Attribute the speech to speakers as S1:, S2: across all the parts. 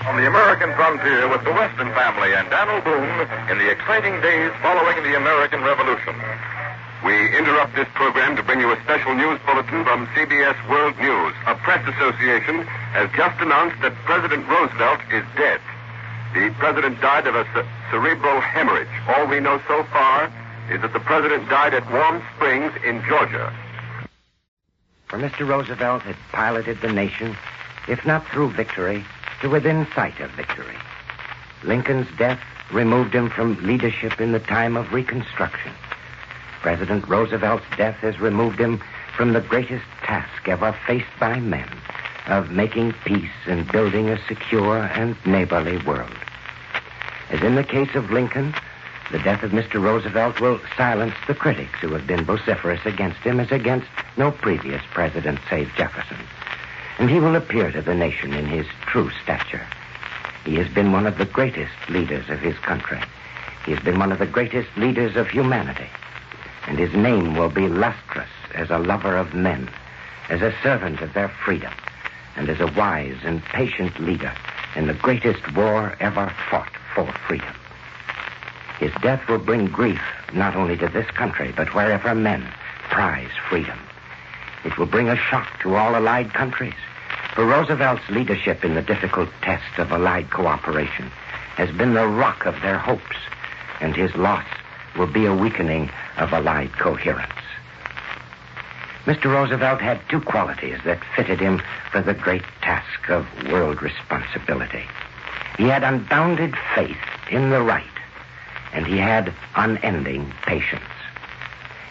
S1: On the American frontier with the Weston family and Daniel Boone in the exciting days following the American Revolution. We interrupt this program to bring you a special news bulletin from CBS World News. A press association has just announced that President Roosevelt is dead. The president died of a cerebral hemorrhage. All we know so far is that the president died at Warm Springs in Georgia.
S2: For Mr. Roosevelt had piloted the nation, if not through victory, to within sight of victory. Lincoln's death removed him from leadership in the time of Reconstruction. President Roosevelt's death has removed him from the greatest task ever faced by men of making peace and building a secure and neighborly world. As in the case of Lincoln, the death of Mr. Roosevelt will silence the critics who have been vociferous against him as against no previous president save Jefferson. And he will appear to the nation in his true stature. He has been one of the greatest leaders of his country. He has been one of the greatest leaders of humanity. And his name will be lustrous as a lover of men, as a servant of their freedom, and as a wise and patient leader in the greatest war ever fought for freedom. His death will bring grief not only to this country, but wherever men prize freedom. It will bring a shock to all allied countries, for Roosevelt's leadership in the difficult test of allied cooperation has been the rock of their hopes, and his loss will be a weakening of allied coherence. Mr. Roosevelt had two qualities that fitted him for the great task of world responsibility. He had unbounded faith in the right, and he had unending patience.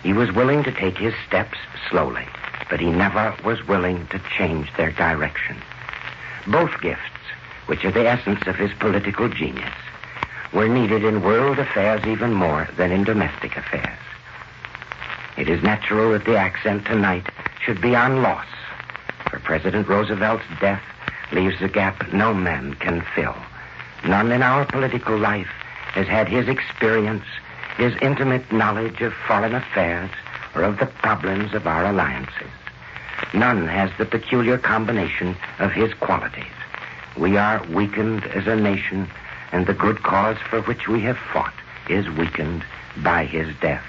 S2: He was willing to take his steps slowly, but he never was willing to change their direction. Both gifts, which are the essence of his political genius, were needed in world affairs even more than in domestic affairs. It is natural that the accent tonight should be on loss, for President Roosevelt's death leaves a gap no man can fill. None in our political life has had his experience, his intimate knowledge of foreign affairs, or of the problems of our alliances. None has the peculiar combination of his qualities. We are weakened as a nation, and the good cause for which we have fought is weakened by his death.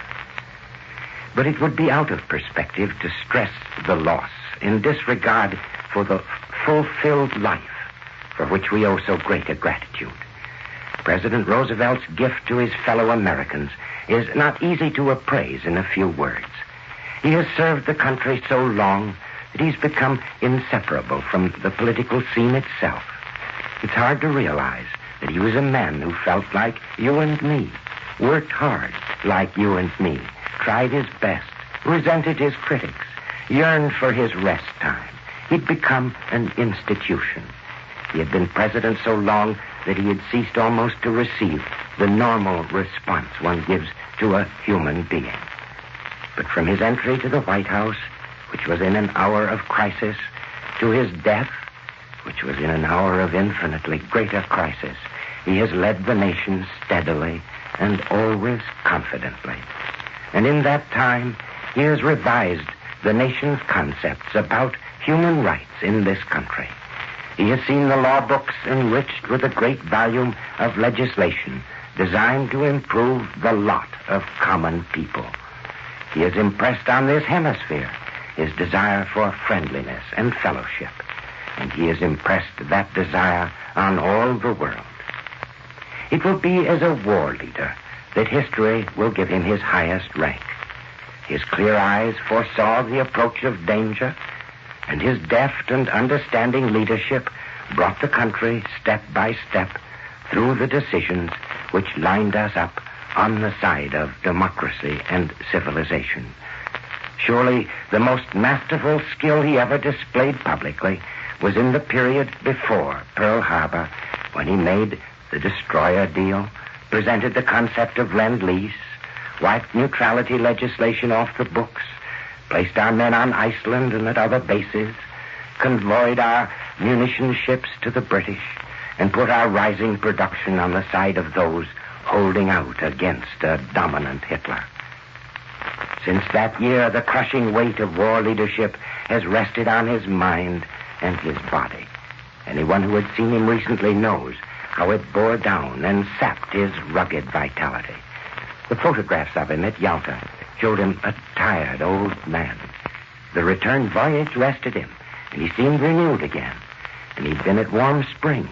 S2: But it would be out of perspective to stress the loss in disregard for the fulfilled life for which we owe so great a gratitude. President Roosevelt's gift to his fellow Americans is not easy to appraise in a few words. He has served the country so long that he's become inseparable from the political scene itself. It's hard to realize that he was a man who felt like you and me, worked hard like you and me, tried his best, resented his critics, yearned for his rest time. He'd become an institution. He had been president so long that he had ceased almost to receive the normal response one gives to a human being. But from his entry to the White House, which was in an hour of crisis, to his death, which was in an hour of infinitely greater crisis, he has led the nation steadily and always confidently. And in that time, he has revised the nation's concepts about human rights in this country. He has seen the law books enriched with a great volume of legislation designed to improve the lot of common people. He has impressed on this hemisphere his desire for friendliness and fellowship, and he has impressed that desire on all the world. It will be as a war leader that history will give him his highest rank. His clear eyes foresaw the approach of danger, and his deft and understanding leadership brought the country step by step through the decisions which lined us up on the side of democracy and civilization. Surely the most masterful skill he ever displayed publicly was in the period before Pearl Harbor, when he made the destroyer deal, presented the concept of Lend-Lease, wiped neutrality legislation off the books, placed our men on Iceland and at other bases, convoyed our munition ships to the British, and put our rising production on the side of those holding out against a dominant Hitler. Since that year, the crushing weight of war leadership has rested on his mind and his body. Anyone who had seen him recently knows how it bore down and sapped his rugged vitality. The photographs of him at Yalta showed him a tired old man. The return voyage rested him, and he seemed renewed again. And he'd been at Warm Springs,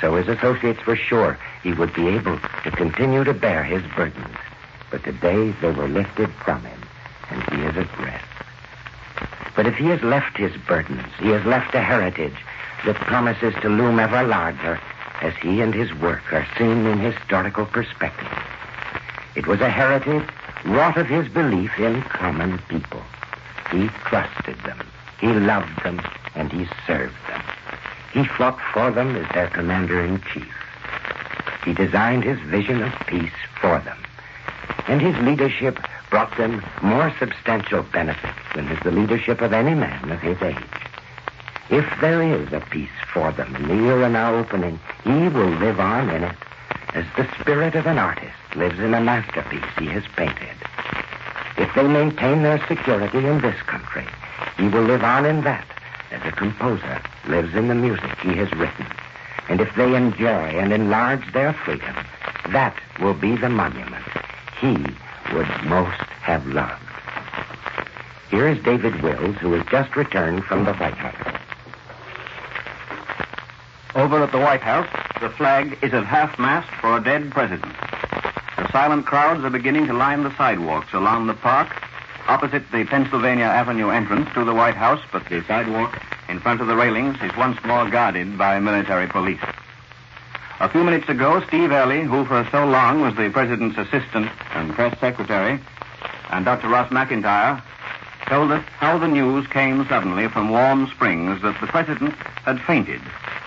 S2: so his associates were sure he would be able to continue to bear his burdens. But today they were lifted from him, and he is at rest. But if he has left his burdens, he has left a heritage that promises to loom ever larger as he and his work are seen in historical perspective. It was a heritage wrought of his belief in common people. He trusted them, he loved them, and he served them. He fought for them as their commander-in-chief. He designed his vision of peace for them. And his leadership brought them more substantial benefits than is the leadership of any man of his age. If there is a peace for them in the era now opening, he will live on in it as the spirit of an artist lives in a masterpiece he has painted. If they maintain their security in this country, he will live on in that as a composer lives in the music he has written. And if they enjoy and enlarge their freedom, that will be the monument he would most have loved. Here is David Wills, who has just returned from the White House.
S3: Over at the White House, the flag is at half-mast for a dead president. The silent crowds are beginning to line the sidewalks along the park opposite the Pennsylvania Avenue entrance to the White House, but the sidewalk in front of the railings is once more guarded by military police. A few minutes ago, Steve Early, who for so long was the president's assistant and press secretary, and Dr. Ross McIntyre told us how the news came suddenly from Warm Springs that the president had fainted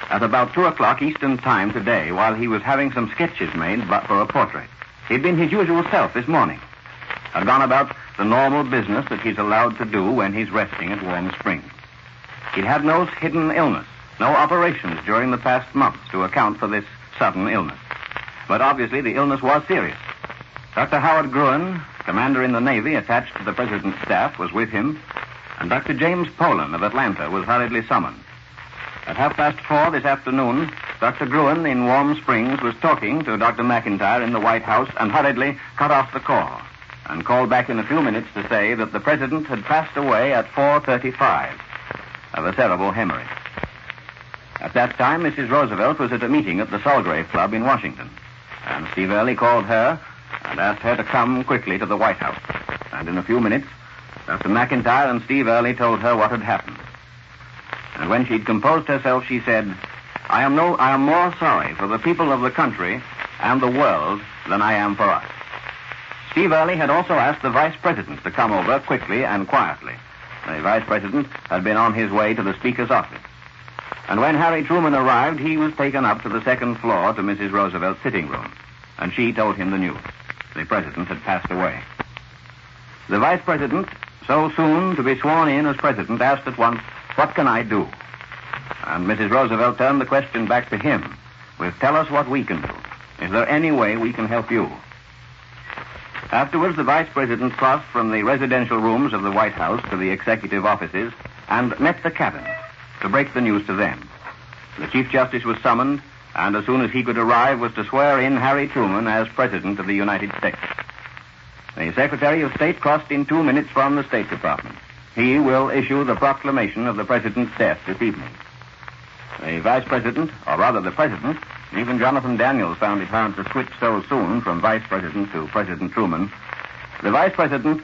S3: at about 2 o'clock Eastern Time today while he was having some sketches made for a portrait. He'd been his usual self this morning, had gone about the normal business that he's allowed to do when he's resting at Warm Springs. He'd had no hidden illness, no operations during the past months to account for this sudden illness. But obviously the illness was serious. Dr. Howard Gruen, commander in the Navy attached to the president's staff, was with him, and Dr. James Poland of Atlanta was hurriedly summoned. At 4:30 this afternoon, Dr. Gruen in Warm Springs was talking to Dr. McIntyre in the White House and hurriedly cut off the call and called back in a few minutes to say that the president had passed away at 4:35 of a terrible hemorrhage. At that time, Mrs. Roosevelt was at a meeting at the Solgrave Club in Washington, and Steve Early called her and asked her to come quickly to the White House. And in a few minutes, Dr. McIntyre and Steve Early told her what had happened. And when she'd composed herself, she said, I am more sorry for the people of the country and the world than I am for us. Steve Early had also asked the vice president to come over quickly and quietly. The vice president had been on his way to the speaker's office. And when Harry Truman arrived, he was taken up to the second floor to Mrs. Roosevelt's sitting room, and she told him the news. The president had passed away. The vice president, so soon to be sworn in as president, asked at once, what can I do? And Mrs. Roosevelt turned the question back to him with, tell us what we can do. Is there any way we can help you? Afterwards, the vice president crossed from the residential rooms of the White House to the executive offices and met the cabinet to break the news to them. The Chief Justice was summoned, and as soon as he could arrive was to swear in Harry Truman as President of the United States. The Secretary of State crossed in 2 minutes from the State Department. He will issue the proclamation of the President's death this evening. The Vice President, or rather the President, even Jonathan Daniels found it hard to switch so soon from Vice President to President Truman. The Vice President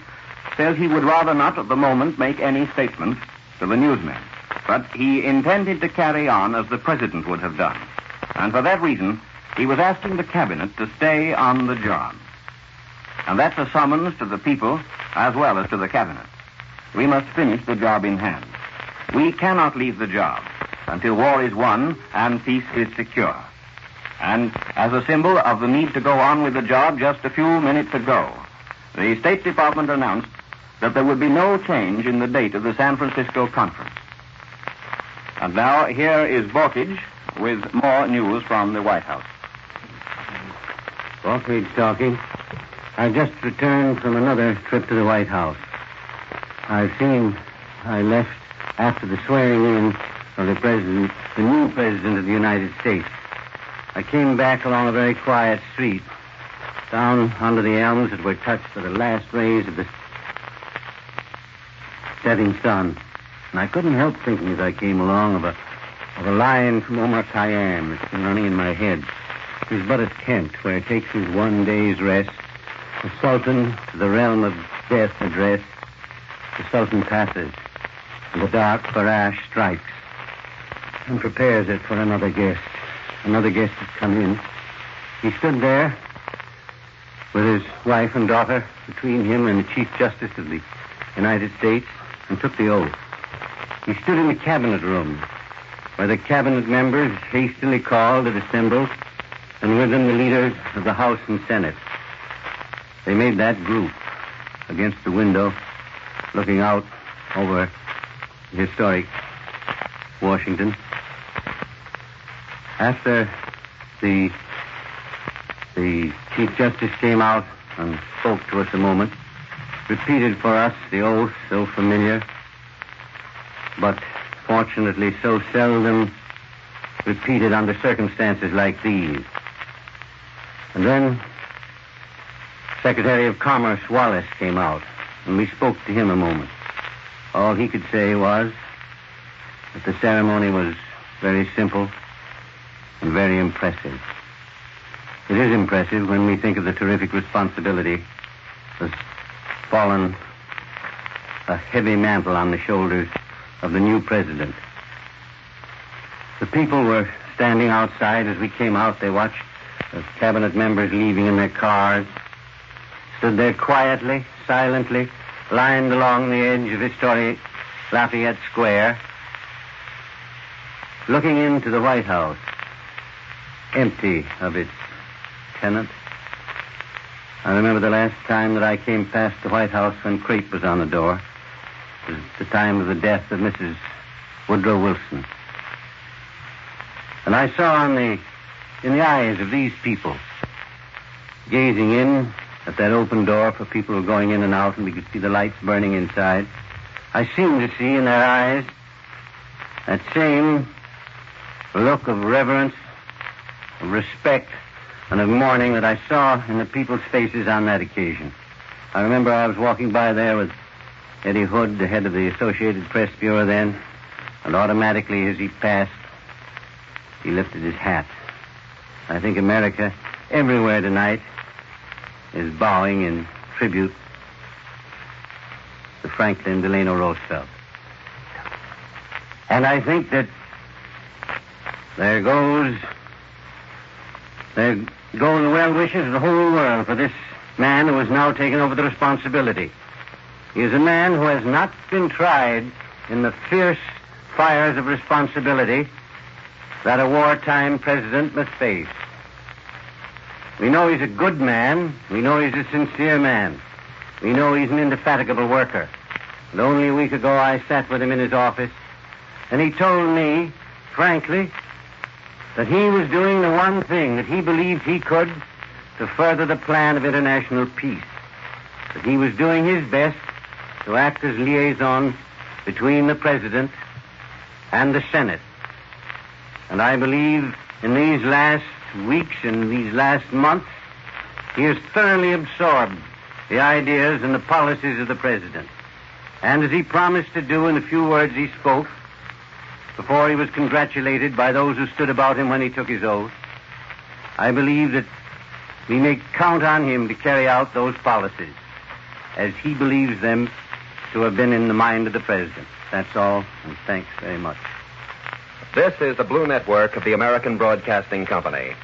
S3: says he would rather not at the moment make any statement to the newsmen, but he intended to carry on as the President would have done. And for that reason, he was asking the Cabinet to stay on the job. And that's a summons to the people as well as to the Cabinet. We must finish the job in hand. We cannot leave the job until war is won and peace is secure. And as a symbol of the need to go on with the job, just a few minutes ago, the State Department announced that there would be no change in the date of the San Francisco conference. And now here is Borkage with more news from the White House.
S4: Borkage talking. I just returned from another trip to the White House. I left after the swearing in of the new president of the United States. I came back along a very quiet street, down under the elms that were touched by the last rays of the setting sun. And I couldn't help thinking as I came along of a line from Omar Khayyam that's been running in my head. It was but a tent where he takes his one day's rest. The Sultan to the realm of death addressed. The Sultan passes, and the dark Farash strikes and prepares it for another guest. Another guest has come in. He stood there with his wife and daughter between him and the Chief Justice of the United States and took the oath. He stood in the cabinet room where the cabinet members hastily called had assembled, and with them the leaders of the House and Senate. They made that group against the window looking out over historic Washington. After the Chief Justice came out and spoke to us a moment, repeated for us the oath so familiar, but fortunately so seldom repeated under circumstances like these. And then Secretary of Commerce Wallace came out, and we spoke to him a moment. All he could say was that the ceremony was very simple and very impressive. It is impressive when we think of the terrific responsibility that's fallen a heavy mantle on the shoulders of the new president. The people were standing outside as we came out. They watched the cabinet members leaving in their cars, stood there quietly, silently, lined along the edge of historic Lafayette Square, looking into the White House, empty of its tenant. I remember the last time that I came past the White House when crepe was on the door. It was the time of the death of Mrs. Woodrow Wilson. And I saw in the eyes of these people, gazing in at that open door for people who were going in and out, and we could see the lights burning inside, I seemed to see in their eyes that same look of reverence, of respect, and of mourning that I saw in the people's faces on that occasion. I remember I was walking by there with Eddie Hood, the head of the Associated Press Bureau then, and automatically as he passed, he lifted his hat. I think America, everywhere tonight, is bowing in tribute to Franklin Delano Roosevelt. And I think that there go the well wishes of the whole world for this man who has now taken over the responsibility. He is a man who has not been tried in the fierce fires of responsibility that a wartime president must face. We know he's a good man. We know he's a sincere man. We know he's an indefatigable worker. And only a week ago I sat with him in his office, and he told me, frankly, that he was doing the one thing that he believed he could to further the plan of international peace. That he was doing his best to act as liaison between the President and the Senate. And I believe in these last weeks and these last months, he has thoroughly absorbed the ideas and the policies of the President. And as he promised to do in the few words he spoke, before he was congratulated by those who stood about him when he took his oath, I believe that we may count on him to carry out those policies as he believes them to have been in the mind of the President. That's all, and thanks very much.
S5: This is the Blue Network of the American Broadcasting Company.